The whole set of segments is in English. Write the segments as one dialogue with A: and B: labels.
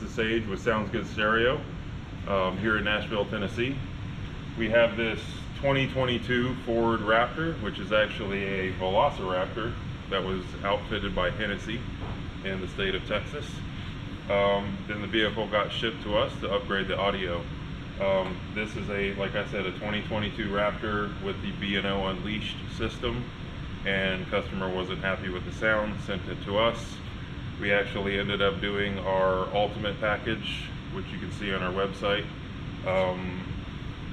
A: This is Sage with Sounds Good Stereo here in Nashville, Tennessee. We have this 2022 Ford Raptor, which is actually a Velociraptor that was outfitted by Hennessey in the state of Texas. Then the vehicle got shipped to us to upgrade the audio. This is like I said, a 2022 Raptor with the B&O Unleashed system, and customer wasn't happy with the sound, sent it to us. We actually ended up doing our ultimate package, which you can see on our website.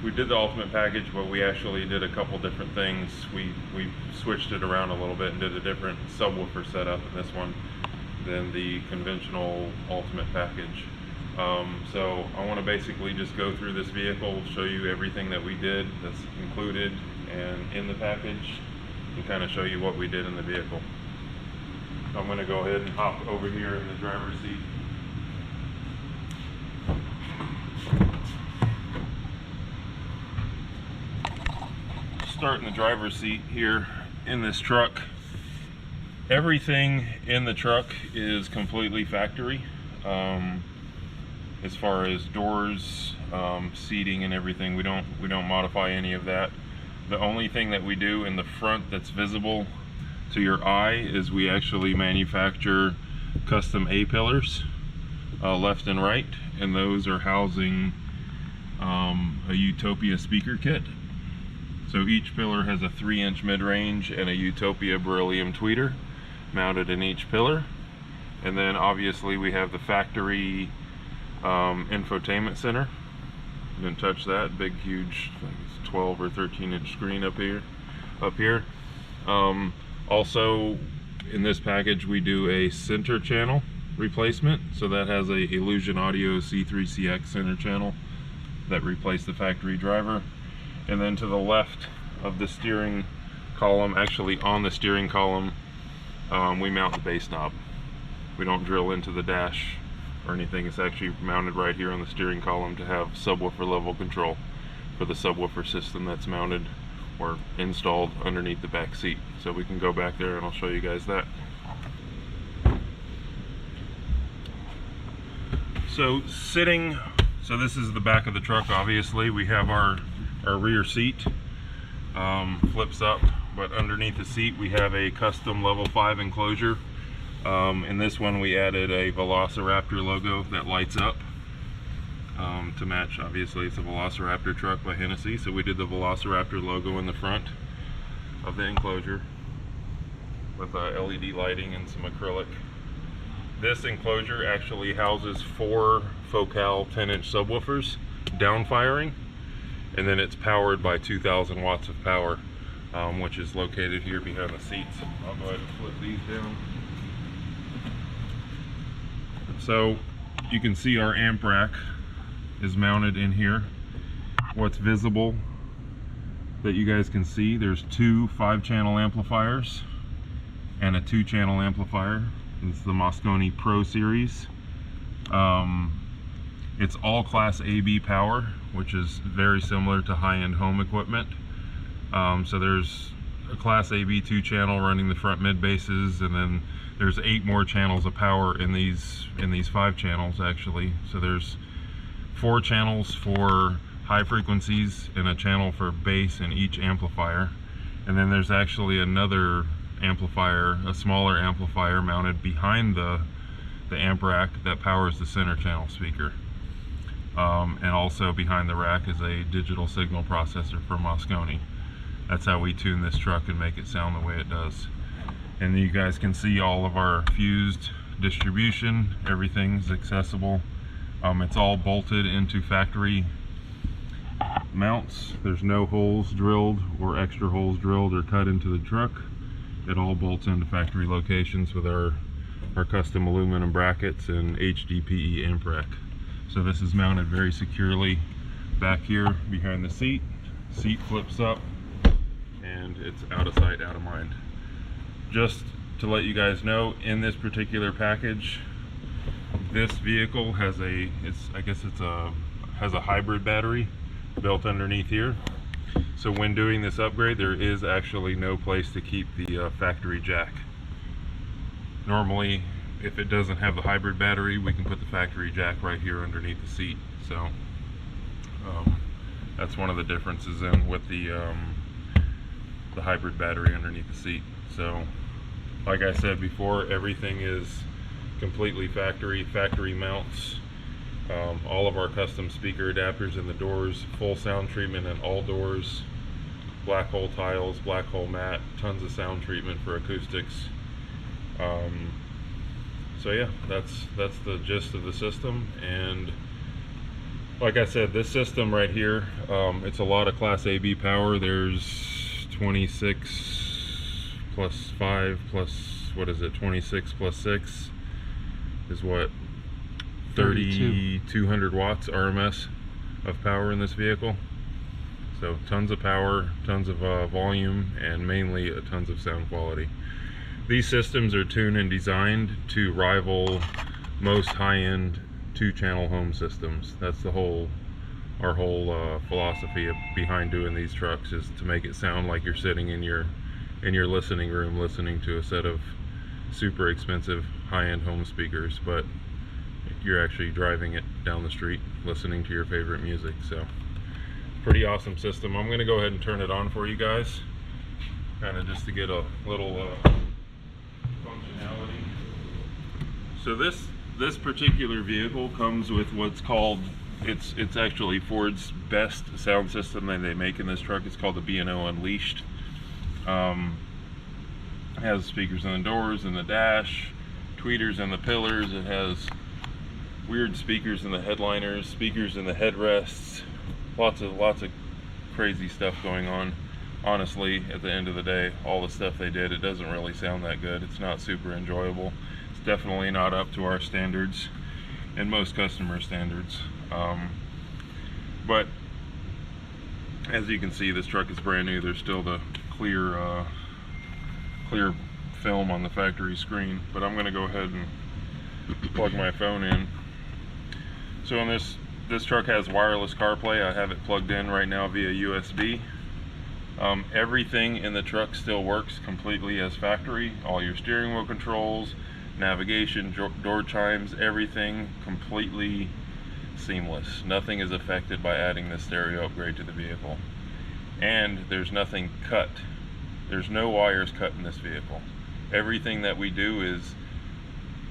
A: We did the ultimate package, but we actually did a couple different things. We switched it around a little bit and did a different subwoofer setup in this one than the conventional ultimate package. So I want to basically just go through this vehicle, show you everything that we did that's included and in the package, and kind of show you what we did in the vehicle. I'm going to go ahead and hop over here in the driver's seat. Start in the driver's seat here in this truck. Everything in the truck is completely factory. As far as doors, seating and everything, we don't modify any of that. The only thing that we do in the front that's visible to your eye is we actually manufacture custom A-pillars, left and right, and those are housing a Utopia speaker kit. So each pillar has a 3-inch mid-range and a Utopia beryllium tweeter mounted in each pillar. And then obviously we have the factory infotainment center. You didn't touch that big, huge, I think it's 12 or 13-inch screen up here. Also, in this package, we do a center channel replacement. So that has a Illusion Audio C3CX center channel that replaced the factory driver. And then to the left of the steering column, actually on the steering column, we mount the bass knob. We don't drill into the dash or anything. It's actually mounted right here on the steering column to have subwoofer level control for the subwoofer system that's mounted or installed underneath the back seat. So we can go back there and I'll show you guys that. So this is the back of the truck. Obviously we have our rear seat, flips up, but underneath the seat we have a custom level 5 enclosure. In this one we added a Velociraptor logo that lights up to match. Obviously it's a Velociraptor truck by Hennessey, so we did the Velociraptor logo in the front of the enclosure with LED lighting and some acrylic. This enclosure actually houses 4 Focal 10-inch subwoofers downfiring, and then it's powered by 2,000 watts of power, which is located here behind the seats. I'll go ahead and flip these down. So you can see our amp rack is mounted in here. What's visible that you guys can see, there's 2 5-channel amplifiers and a 2-channel amplifier. It's the Mosconi Pro series. It's all class AB power, which is very similar to high-end home equipment. So there's a class AB 2-channel running the front mid basses, and then there's 8 more channels of power in these 5 channels actually. So there's 4 channels for high frequencies and a channel for bass in each amplifier. And then there's actually another amplifier, a smaller amplifier mounted behind the amp rack that powers the center channel speaker. And also behind the rack is a digital signal processor for Mosconi. That's how we tune this truck and make it sound the way it does. And you guys can see all of our fused distribution. Everything's accessible. It's all bolted into factory mounts. There's no holes drilled or extra holes drilled or cut into the truck. It all bolts into factory locations with our custom aluminum brackets and HDPE amp rack. So this is mounted very securely back here behind the seat. Seat flips up and it's out of sight, out of mind. Just to let you guys know, in this particular package, this vehicle has a hybrid battery built underneath here. So when doing this upgrade, there is actually no place to keep the factory jack. Normally if it doesn't have the hybrid battery, we can put the factory jack right here underneath the seat. So that's one of the differences in with the hybrid battery underneath the seat. So like I said before, everything is completely factory mounts. All of our custom speaker adapters in the doors, full sound treatment in all doors, Blackhole tiles, Blackhole mat, tons of sound treatment for acoustics. So yeah, that's the gist of the system. And like I said, this system right here, it's a lot of Class AB power. There's 26 plus 5 plus, what is it, 26 plus 6 is what, 3,200 watts RMS of power in this vehicle. So tons of power, tons of volume, and mainly tons of sound quality. These systems are tuned and designed to rival most high-end 2-channel home systems. That's our whole philosophy behind doing these trucks, is to make it sound like you're sitting in your listening room listening to a set of super expensive high-end home speakers, but you're actually driving it down the street listening to your favorite music. So pretty awesome system. I'm going to go ahead and turn it on for you guys, kind of just to get a little functionality. So this particular vehicle comes with what's called, it's actually Ford's best sound system that they make in this truck. It's called the B&O Unleashed. It has speakers in the doors, in the dash, tweeters in the pillars. It has weird speakers in the headliners, speakers in the headrests, lots of crazy stuff going on. Honestly, at the end of the day, all the stuff they did, it doesn't really sound that good. It's not super enjoyable. It's definitely not up to our standards and most customer standards. But as you can see, this truck is brand new. There's still the clear film on the factory screen, but I'm going to go ahead and plug my phone in. So in this truck has wireless CarPlay. I have it plugged in right now via USB. Everything in the truck still works completely as factory. All your steering wheel controls, navigation, door chimes, everything completely seamless. Nothing is affected by adding this stereo upgrade to the vehicle. And there's nothing cut. There's no wires cut in this vehicle. Everything that we do is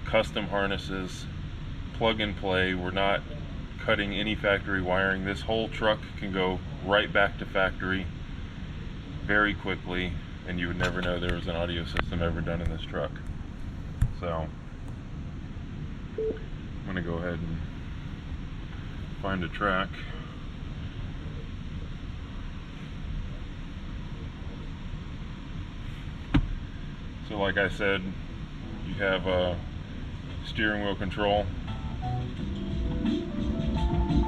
A: custom harnesses, plug and play. We're not cutting any factory wiring. This whole truck can go right back to factory very quickly, and you would never know there was an audio system ever done in this truck. So I'm going to go ahead and find a track. So like I said, you have a steering wheel control.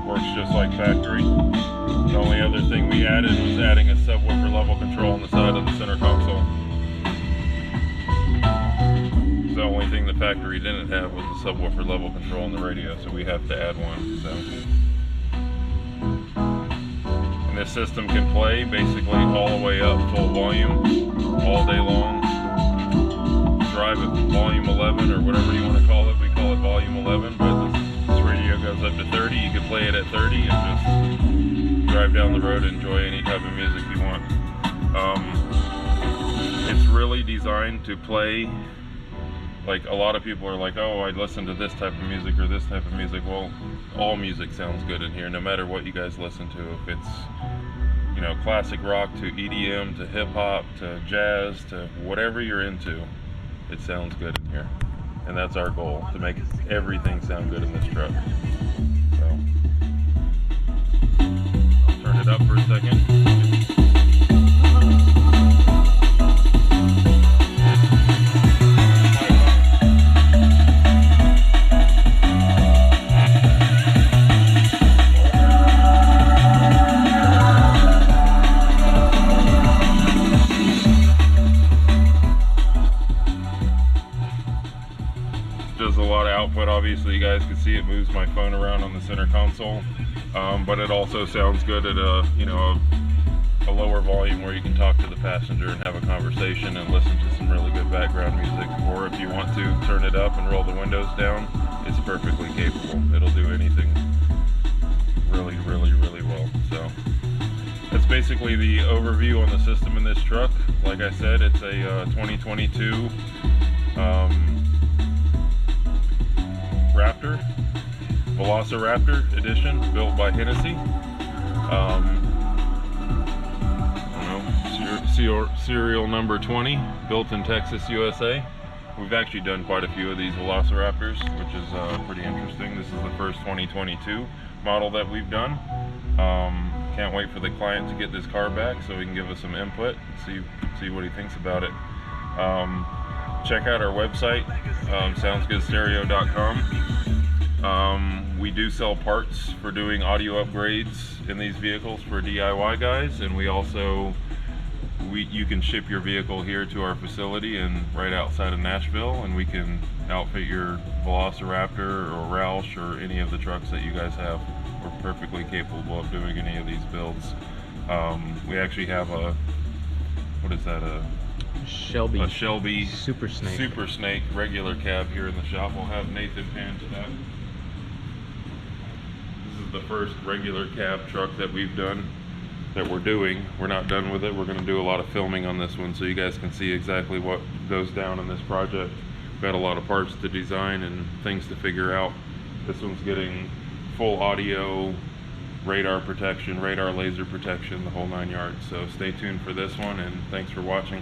A: Works just like factory. The only other thing we added was adding a subwoofer level control on the side of the center console. The only thing the factory didn't have was a subwoofer level control on the radio, so we have to add one. So, and this system can play basically all the way up full volume all day long. Drive at volume 11 or whatever you want to call it. We call it volume 11, but this radio goes up to 30. You can play it at 30 and just drive down the road and enjoy any type of music you want. It's really designed to play, like a lot of people are like, oh, I listen to this type of music or this type of music. Well, all music sounds good in here, no matter what you guys listen to. If it's, you know, classic rock to EDM to hip hop to jazz to whatever you're into, it sounds good in here. And that's our goal, to make everything sound good in this truck. So I'll turn it up for a second. Does a lot of output. Obviously you guys can see it moves my phone around on the center console, but it also sounds good at a, you know, a lower volume where you can talk to the passenger and have a conversation and listen to some really good background music. Or if you want to turn it up and roll the windows down, it's perfectly capable. It'll do anything really, really, really well. So that's basically the overview on the system in this truck. Like I said, it's a 2022 Raptor, Velociraptor edition, built by Hennessey. Serial number 20, built in Texas, USA. We've actually done quite a few of these Velociraptors, which is pretty interesting. This is the first 2022 model that we've done. Can't wait for the client to get this car back so he can give us some input, see what he thinks about it. Check out our website, soundsgoodstereo.com. We do sell parts for doing audio upgrades in these vehicles for DIY guys, and we also you can ship your vehicle here to our facility and right outside of Nashville, and we can outfit your Velociraptor or Roush or any of the trucks that you guys have. We're perfectly capable of doing any of these builds. We actually have a, what is that, a Shelby Super Snake regular cab here in the shop. We'll have Nathan pan to that. This is the first regular cab truck that we've done, that we're doing. We're not done with it. We're going to do a lot of filming on this one so you guys can see exactly what goes down in this project. We've got a lot of parts to design and things to figure out. This one's getting full audio, radar protection, radar laser protection, the whole 9 yards. So stay tuned for this one, and thanks for watching.